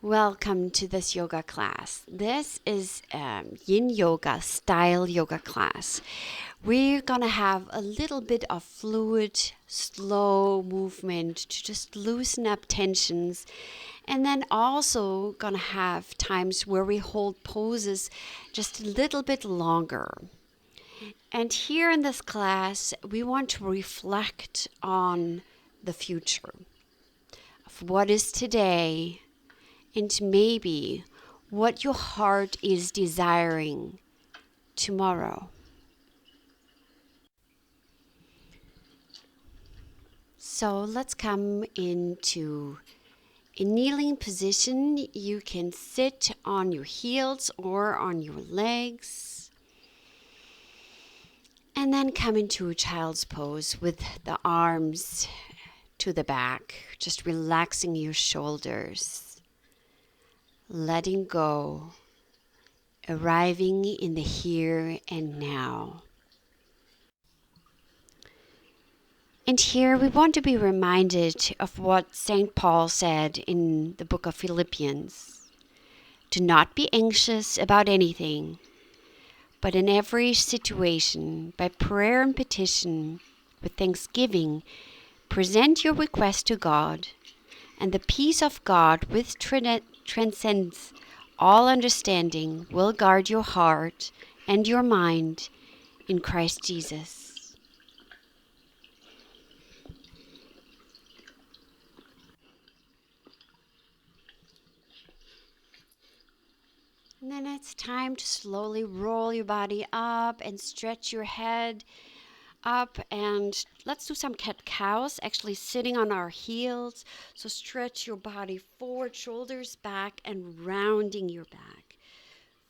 Welcome to this yoga class. This is Yin Yoga style yoga class. We're gonna have a little bit of fluid, slow movement to just loosen up tensions, and then also gonna have times where we hold poses just a little bit longer. And here in this class, we want to reflect on the future of what is today and maybe what your heart is desiring tomorrow. So let's come into a kneeling position. You can sit on your heels or on your legs. And then come into a child's pose with the arms to the back, just relaxing your shoulders. Letting go, arriving in the here and now. And here we want to be reminded of what St. Paul said in the book of Philippians. Do not be anxious about anything, but in every situation, by prayer and petition, with thanksgiving, present your request to God, and the peace of God, which transcends all understanding, will guard your heart and your mind in Christ Jesus. And then it's time to slowly roll your body up and stretch your head up, and let's do some cat-cows, actually sitting on our heels. So stretch your body forward, shoulders back, and rounding your back.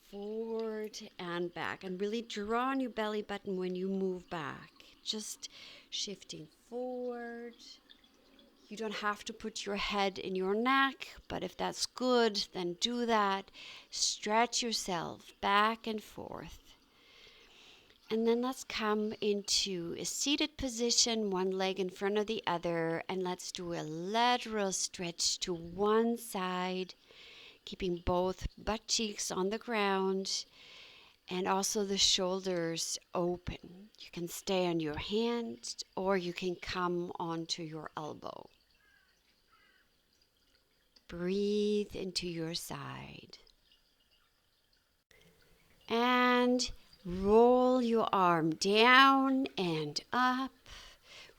Forward and back, and really draw on your belly button when you move back. Just shifting forward. You don't have to put your head in your neck, but if that's good, then do that. Stretch yourself back and forth. And then let's come into a seated position, one leg in front of the other, and let's do a lateral stretch to one side, keeping both butt cheeks on the ground and also the shoulders open. You can stay on your hand or you can come onto your elbow. Breathe into your side. And roll your arm down and up,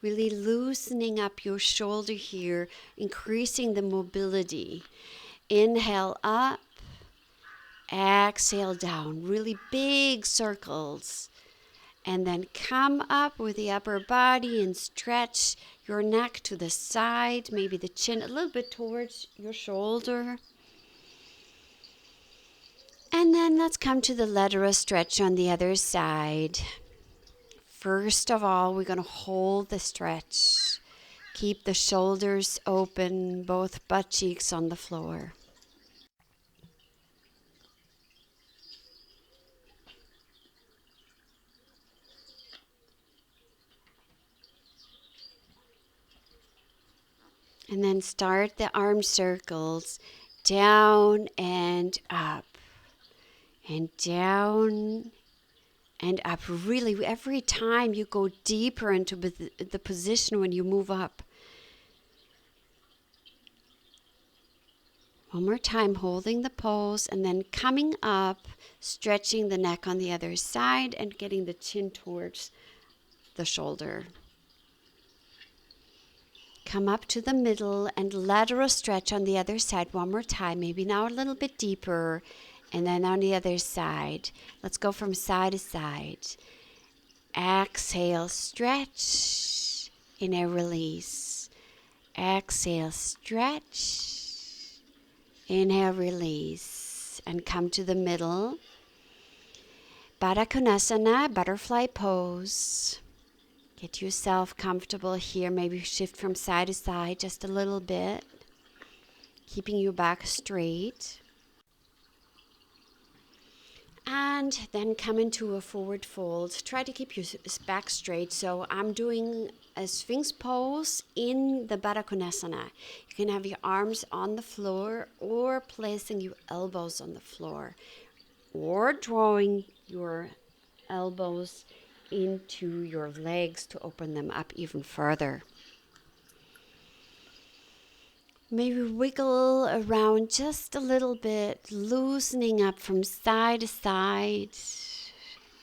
really loosening up your shoulder here, increasing the mobility. Inhale up, exhale down, really big circles. And then come up with the upper body and stretch your neck to the side, maybe the chin a little bit towards your shoulder. And then let's come to the lateral stretch on the other side. First of all, we're going to hold the stretch. Keep the shoulders open, both butt cheeks on the floor. And then start the arm circles down and up. And down and up. Really, every time you go deeper into the position when you move up. One more time, holding the pose and then coming up, stretching the neck on the other side and getting the chin towards the shoulder. Come up to the middle and lateral stretch on the other side one more time, maybe now a little bit deeper. And then on the other side, let's go from side to side. Exhale, stretch. Inhale, release. Exhale, stretch. Inhale, release. And come to the middle. Baddha Konasana, butterfly pose. Get yourself comfortable here. Maybe shift from side to side just a little bit. Keeping your back straight. And then come into a forward fold. Try to keep your back straight. So I'm doing a Sphinx pose in the Baddha Konasana. You can have your arms on the floor or placing your elbows on the floor or drawing your elbows into your legs to open them up even further. Maybe wiggle around just a little bit, loosening up from side to side.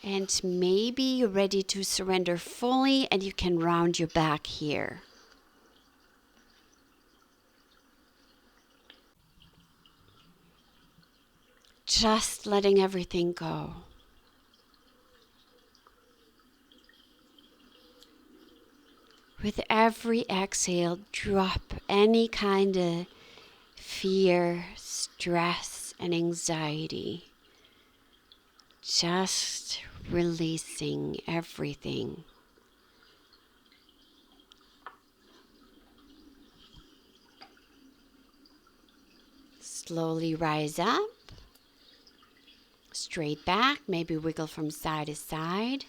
And maybe you're ready to surrender fully and you can round your back here. Just letting everything go. With every exhale, drop any kind of fear, stress, and anxiety. Just releasing everything. Slowly rise up. Straight back, maybe wiggle from side to side.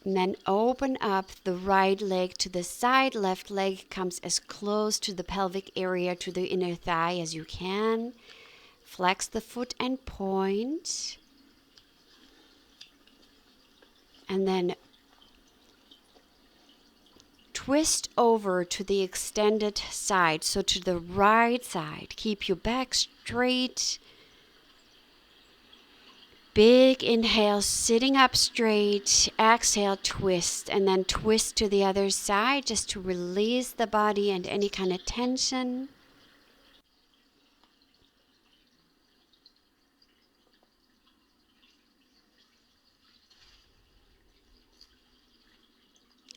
And then open up the right leg to the side. Left leg comes as close to the pelvic area, to the inner thigh as you can. Flex the foot and point. And then twist over to the extended side, so to the right side. Keep your back straight. Big inhale, sitting up straight. Exhale, twist, and then twist to the other side just to release the body and any kind of tension.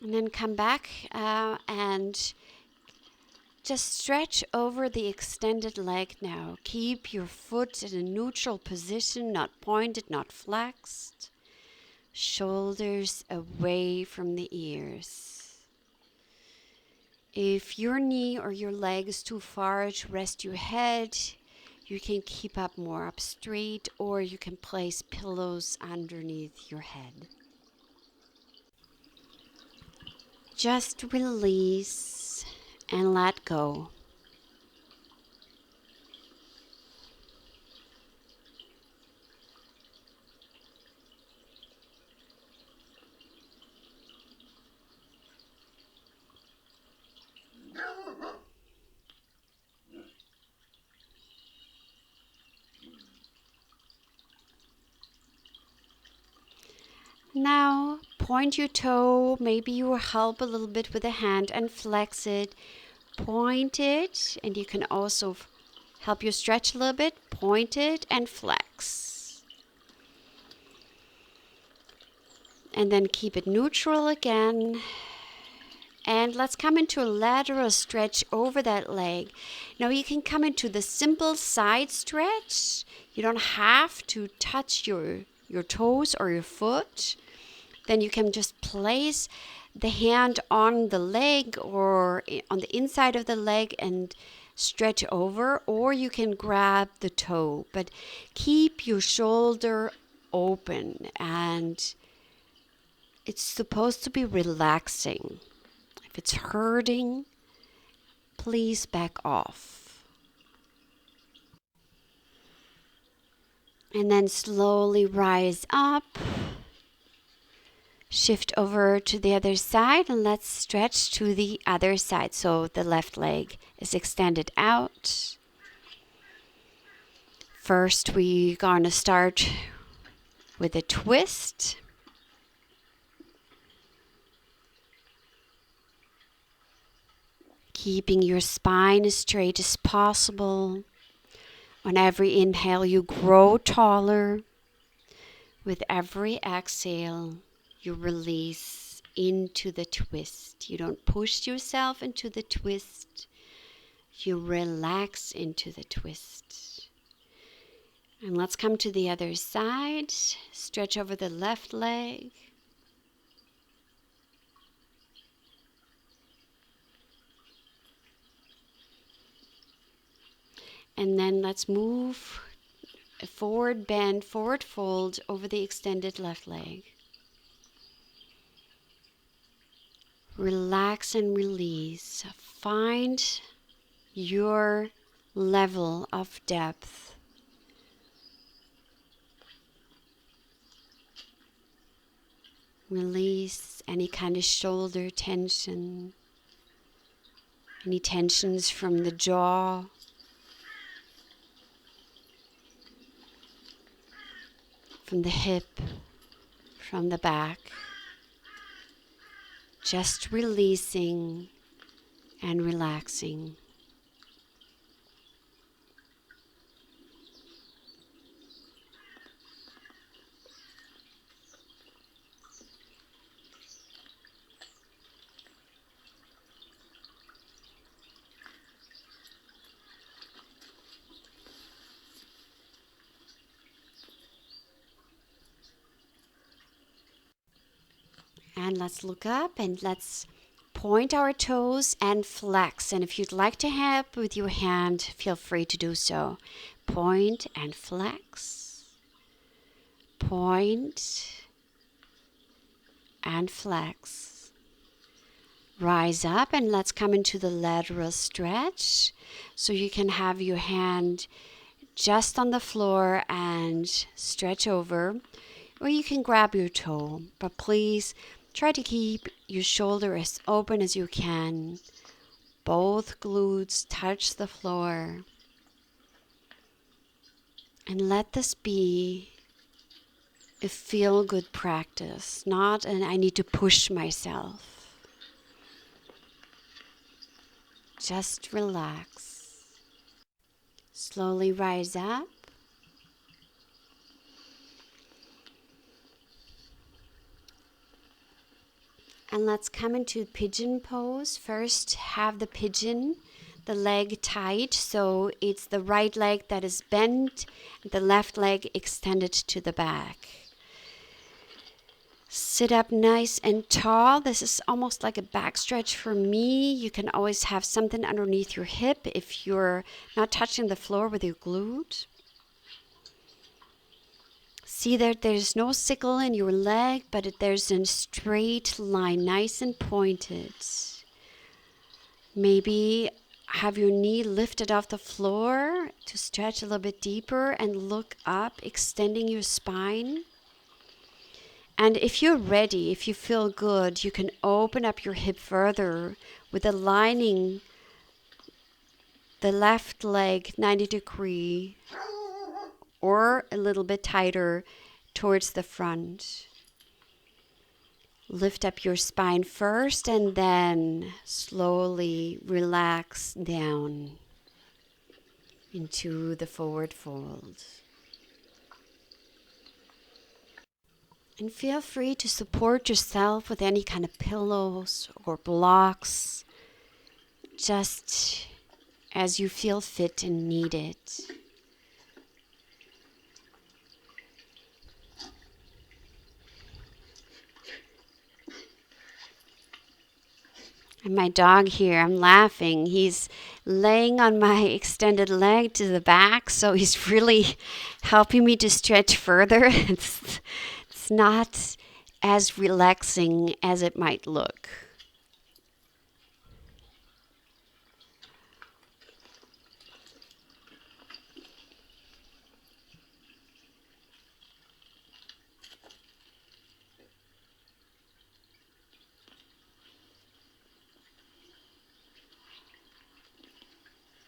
And then come back and just stretch over the extended leg now. Keep your foot in a neutral position, not pointed, not flexed. Shoulders away from the ears. If your knee or your leg is too far to rest your head, you can keep up more up straight, or you can place pillows underneath your head. Just release and let go. Now, point your toe. Maybe you will help a little bit with the hand and flex it. Point it, and you can also help you stretch a little bit. Point it and flex. And then keep it neutral again. And let's come into a lateral stretch over that leg. Now you can come into the simple side stretch. You don't have to touch your toes or your foot. Then you can just place the hand on the leg or on the inside of the leg and stretch over, or you can grab the toe. But keep your shoulder open, and it's supposed to be relaxing. If it's hurting, please back off. And then slowly rise up. Shift over to the other side and let's stretch to the other side. So the left leg is extended out. First, we're going to start with a twist. Keeping your spine as straight as possible. On every inhale, you grow taller. With every exhale, you release into the twist. You don't push yourself into the twist. You relax into the twist. And let's come to the other side. Stretch over the left leg. And then let's move a forward bend, forward fold over the extended left leg. Relax and release. Find your level of depth. Release any kind of shoulder tension, any tensions from the jaw, from the hip, from the back. Just releasing and relaxing. And let's look up and let's point our toes and flex. And if you'd like to help with your hand, feel free to do so. Point and flex. Point and flex. Rise up and let's come into the lateral stretch. So you can have your hand just on the floor and stretch over. Or you can grab your toe. But please try to keep your shoulder as open as you can. Both glutes touch the floor. And let this be a feel-good practice, not an I need to push myself. Just relax. Slowly rise up. And let's come into pigeon pose. First, have the pigeon, the leg tight, so it's the right leg that is bent, the left leg extended to the back. Sit up nice and tall. This is almost like a back stretch for me. You can always have something underneath your hip if you're not touching the floor with your glute. See that there's no sickle in your leg, but there's a straight line, nice and pointed. Maybe have your knee lifted off the floor to stretch a little bit deeper and look up, extending your spine. And if you're ready, if you feel good, you can open up your hip further with aligning the left leg 90 degree or a little bit tighter towards the front. Lift up your spine first and then slowly relax down into the forward fold. And feel free to support yourself with any kind of pillows or blocks, just as you feel fit and need it. And my dog here, I'm laughing. He's laying on my extended leg to the back, so he's really helping me to stretch further. It's not as relaxing as it might look.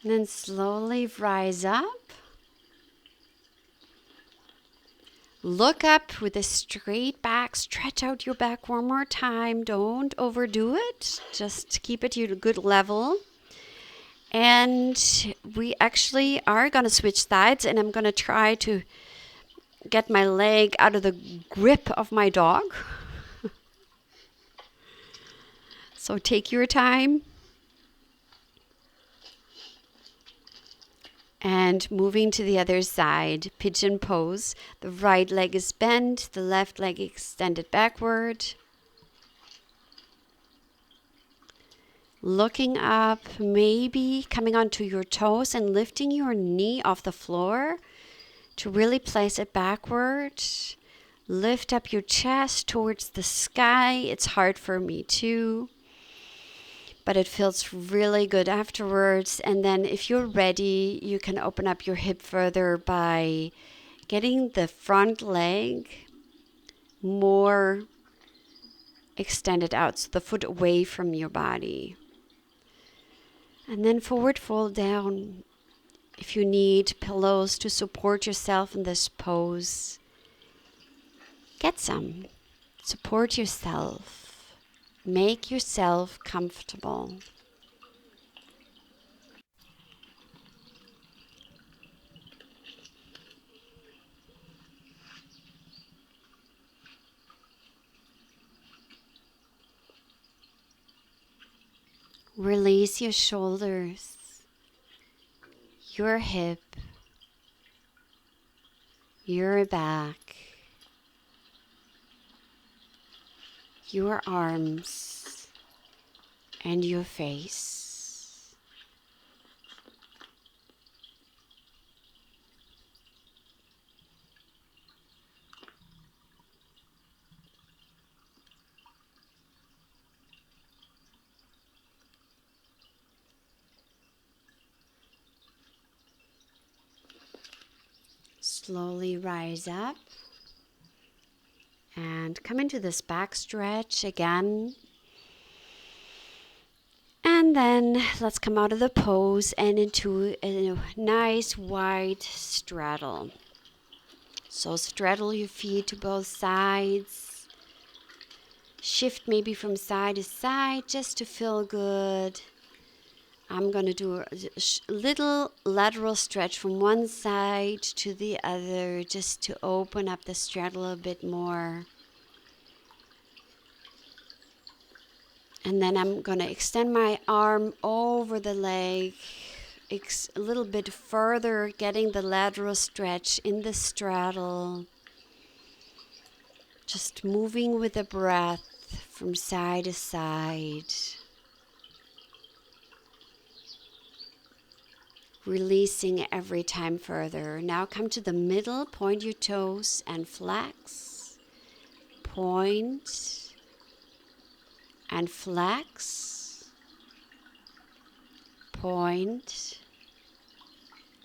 And then slowly rise up. Look up with a straight back. Stretch out your back one more time. Don't overdo it. Just keep it at a good level. And we actually are going to switch sides, and I'm going to try to get my leg out of the grip of my dog. So take your time. And moving to the other side, pigeon pose. The right leg is bent, the left leg extended backward. Looking up, maybe coming onto your toes and lifting your knee off the floor to really place it backward. Lift up your chest towards the sky. It's hard for me too, but it feels really good afterwards. And then if you're ready, you can open up your hip further by getting the front leg more extended out, so the foot away from your body. And then forward fold down. If you need pillows to support yourself in this pose, get some. Support yourself. Make yourself comfortable. Release your shoulders, your hip, your back, your arms, and your face. Slowly rise up and come into this back stretch again. And then let's come out of the pose and into a nice wide straddle. So straddle your feet to both sides. Shift maybe from side to side just to feel good. I'm going to do a little lateral stretch from one side to the other just to open up the straddle a bit more. And then I'm going to extend my arm over the leg a little bit further, getting the lateral stretch in the straddle. Just moving with the breath from side to side. Releasing every time further. Now come to the middle, point your toes and flex. Point and flex. Point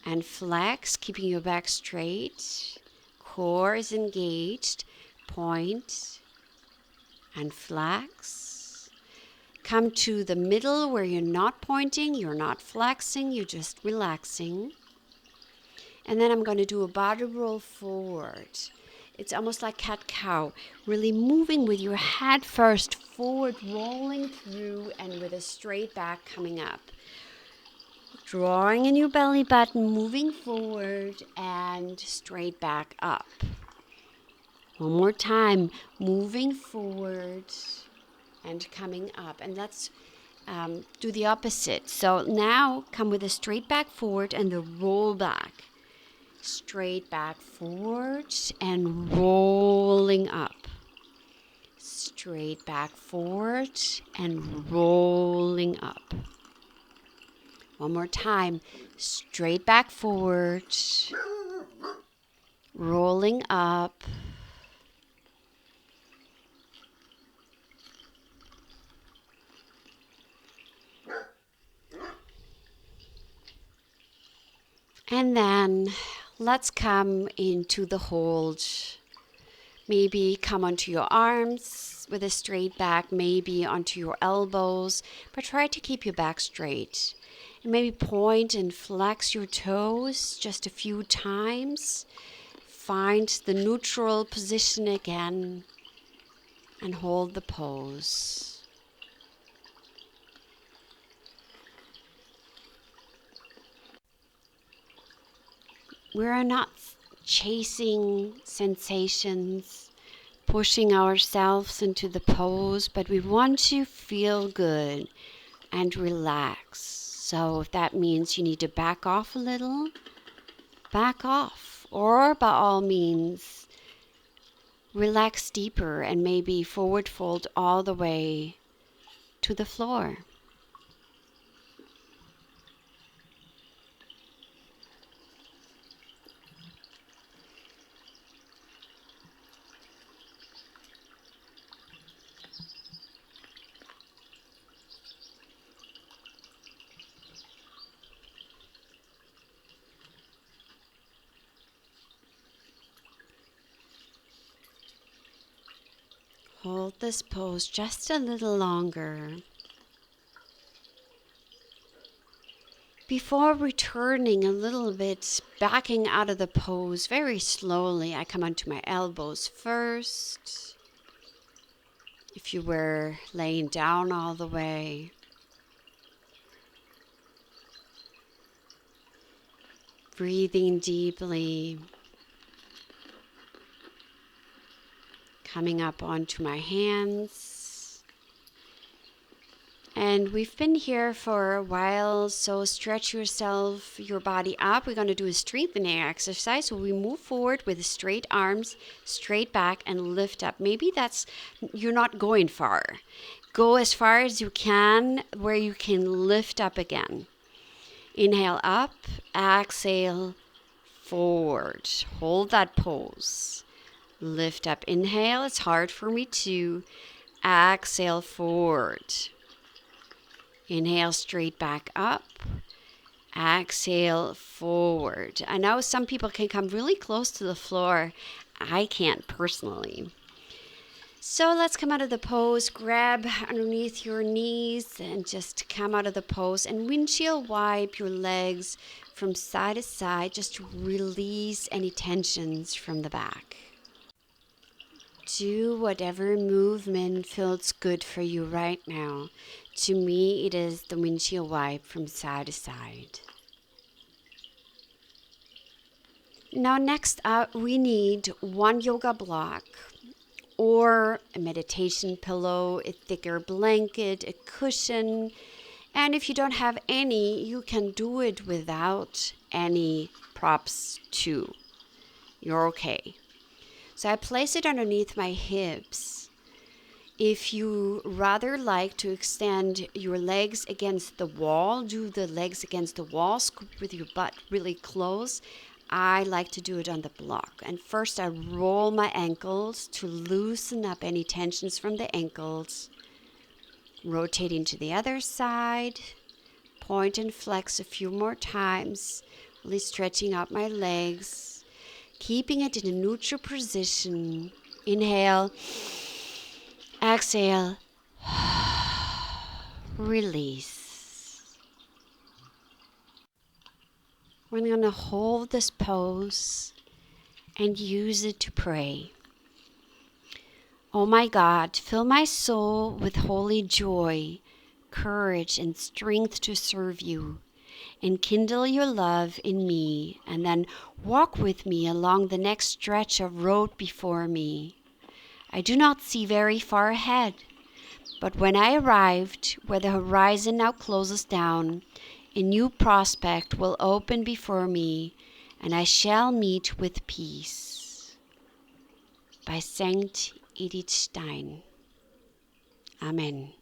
and flex, keeping your back straight. Core is engaged. Point and flex. Come to the middle where you're not pointing, you're not flexing, you're just relaxing. And then I'm going to do a body roll forward. It's almost like cat-cow, really moving with your head first forward, rolling through, and with a straight back coming up. Drawing in your belly button, moving forward, and straight back up. One more time, moving forward and coming up. And let's do the opposite. So now come with a straight back forward and the roll back. Straight back forward and rolling up. Straight back forward and rolling up. One more time. Straight back forward. Rolling up. And then let's come into the hold. Maybe come onto your arms with a straight back, maybe onto your elbows, but try to keep your back straight. And maybe point and flex your toes just a few times. Find the neutral position again and hold the pose. We're not chasing sensations, pushing ourselves into the pose, but we want to feel good and relax. So if that means you need to back off a little, back off. Or by all means, relax deeper and maybe forward fold all the way to the floor. Hold this pose just a little longer. Before returning a little bit, backing out of the pose very slowly, I come onto my elbows first. If you were laying down all the way, breathing deeply, coming up onto my hands. And we've been here for a while, so stretch your body up. We're going to do a strengthening exercise. So we move forward with straight arms, straight back, and lift up. Maybe you're not going far. Go as far as you can, where you can lift up again. Inhale up, exhale, forward. Hold that pose. Lift up, inhale. It's hard for me too. Exhale, forward. Inhale, straight back up. Exhale, forward. I know some people can come really close to the floor. I can't personally. So let's come out of the pose. Grab underneath your knees and just come out of the pose. And windshield wipe your legs from side to side. Just release any tensions from the back. Do whatever movement feels good for you right now. To me, it is the windshield wipe from side to side. Now, next up, we need one yoga block or a meditation pillow, a thicker blanket, a cushion. And if you don't have any, you can do it without any props too. You're okay. So I place it underneath my hips. If you rather like to extend your legs against the wall, do the legs against the wall, scoop with your butt really close. I like to do it on the block. And first I roll my ankles to loosen up any tensions from the ankles. Rotating to the other side. Point and flex a few more times. Really stretching out my legs. Keeping it in a neutral position. Inhale. Exhale. Release. We're going to hold this pose and use it to pray. Oh my God, fill my soul with holy joy, courage, and strength to serve you. Enkindle your love in me, and then walk with me along the next stretch of road before me. I do not see very far ahead, but when I arrived where the horizon now closes down, a new prospect will open before me, and I shall meet with peace. By Saint Edith Stein. Amen.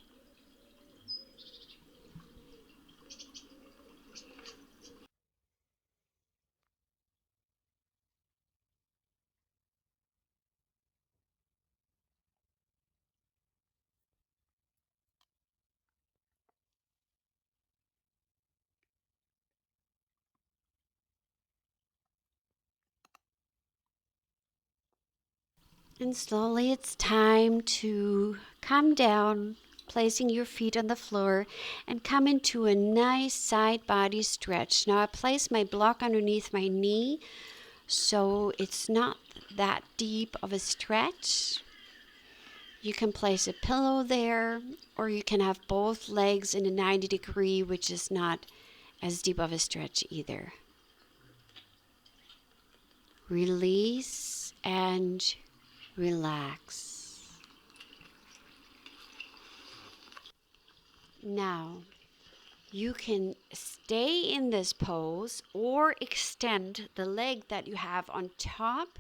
And slowly it's time to come down, placing your feet on the floor and come into a nice side body stretch. Now I place my block underneath my knee so it's not that deep of a stretch. You can place a pillow there, or you can have both legs in a 90 degree, which is not as deep of a stretch either. Release and relax. Now, you can stay in this pose or extend the leg that you have on top.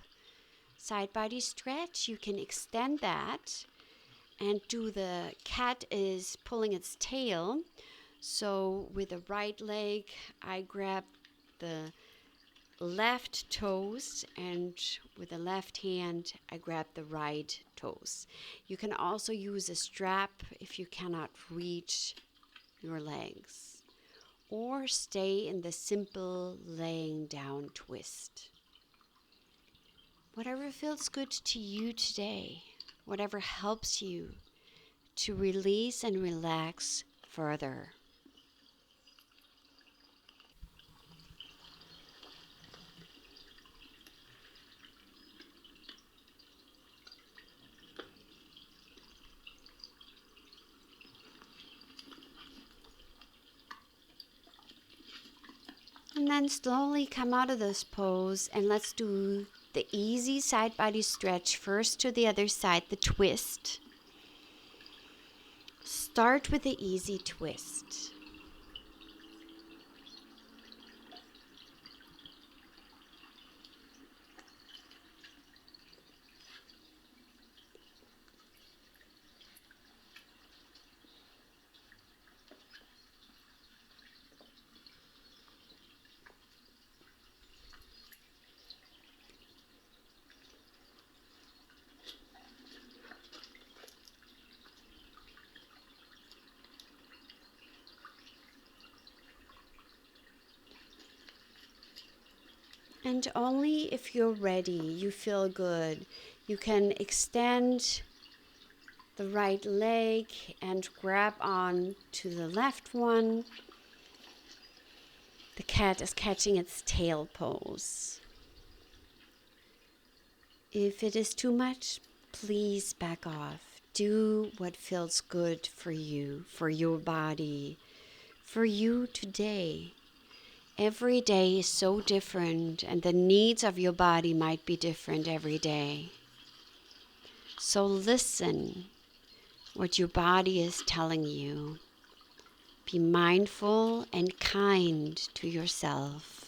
Side body stretch, you can extend that and do the cat is pulling its tail. So with the right leg, I grab the left toes, and with the left hand I grab the right toes. You can also use a strap if you cannot reach your legs, or stay in the simple laying down twist. Whatever feels good to you today. whatever helps you to release and relax further. And then slowly come out of this pose, and let's do the easy side body stretch first to the other side, the twist. Start with the easy twist. And only if you're ready, you feel good, you can extend the right leg and grab on to the left one. The cat is catching its tail pose. If it is too much, please back off. Do what feels good for you, for your body, for you today. Every day is so different, and the needs of your body might be different every day. So listen what your body is telling you. Be mindful and kind to yourself.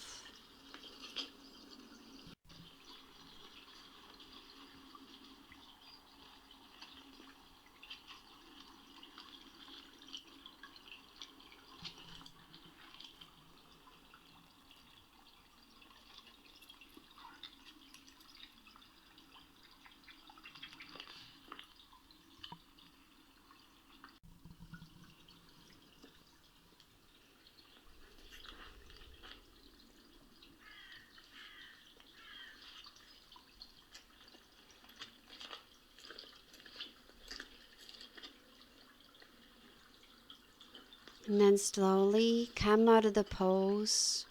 And then slowly come out of the pose.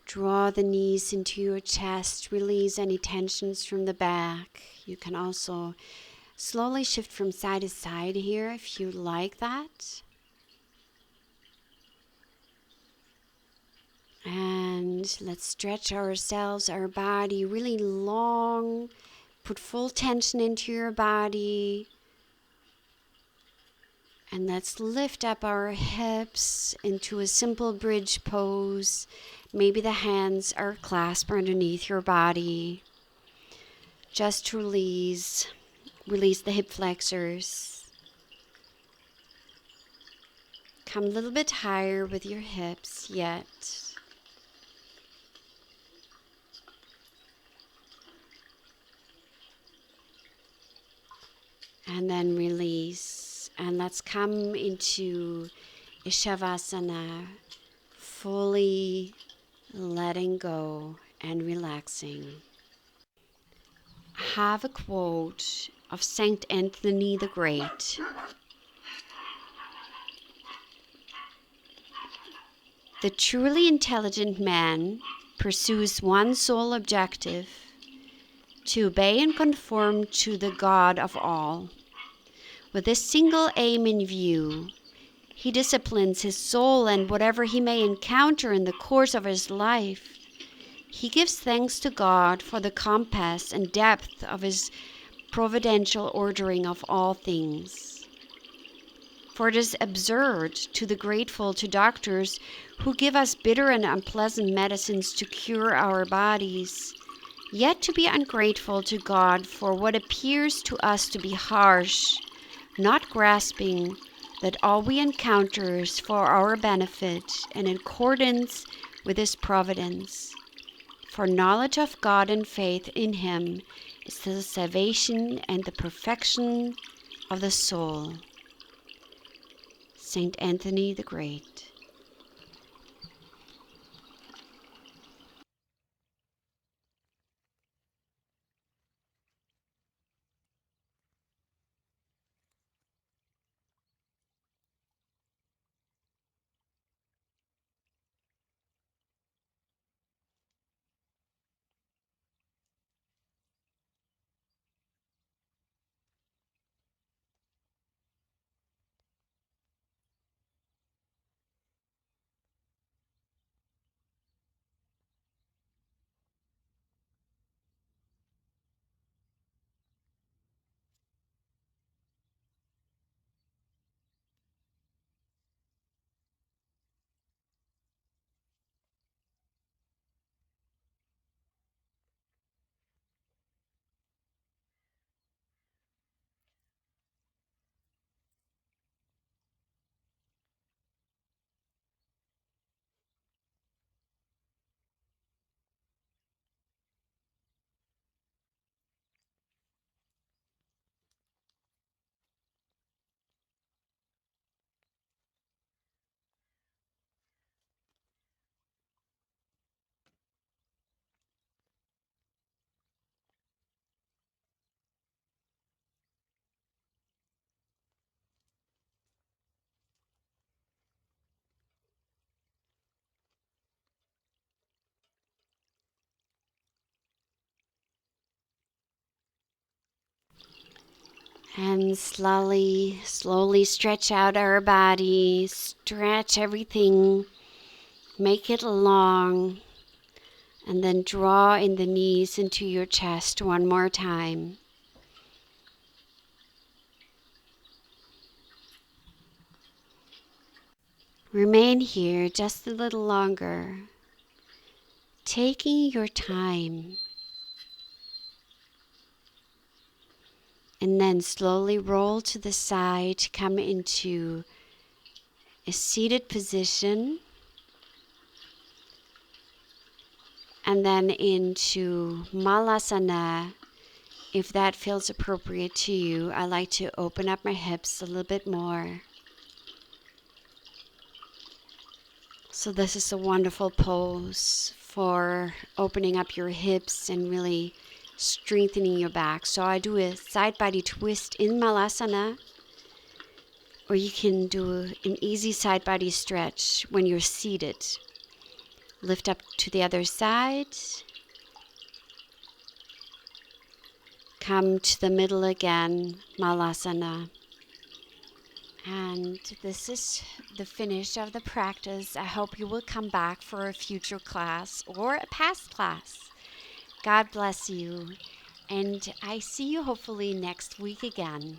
Draw the knees into your chest. Release any tensions from the back. You can also slowly shift from side to side here if you like that. And let's stretch ourselves, our body really long. Put full tension into your body. And let's lift up our hips into a simple bridge pose. Maybe the hands are clasped underneath your body. Just release the hip flexors. Come a little bit higher with your hips yet. And then release. And let's come into Shavasana, fully letting go and relaxing. I have a quote of Saint Anthony the Great. The truly intelligent man pursues one sole objective: to obey and conform to the God of all. With this single aim in view, he disciplines his soul, and whatever he may encounter in the course of his life, he gives thanks to God for the compass and depth of his providential ordering of all things. For it is absurd to doctors who give us bitter and unpleasant medicines to cure our bodies, yet to be ungrateful to God for what appears to us to be harsh, not grasping that all we encounter is for our benefit and in accordance with his providence. For knowledge of God and faith in him is the salvation and the perfection of the soul. Saint Anthony the Great. And slowly stretch out our body. Stretch everything. Make it long. And then draw in the knees into your chest one more time. Remain here just a little longer, taking your time. And then slowly roll to the side, come into a seated position. And then into Malasana. If that feels appropriate to you, I like to open up my hips a little bit more. So this is a wonderful pose for opening up your hips and really strengthening your back. So I do a side body twist in Malasana, or you can do an easy side body stretch when you're seated. Lift up to the other side. Come to the middle again, Malasana. And this is the finish of the practice. I hope you will come back for a future class or a past class. God bless you. And I see you hopefully next week again.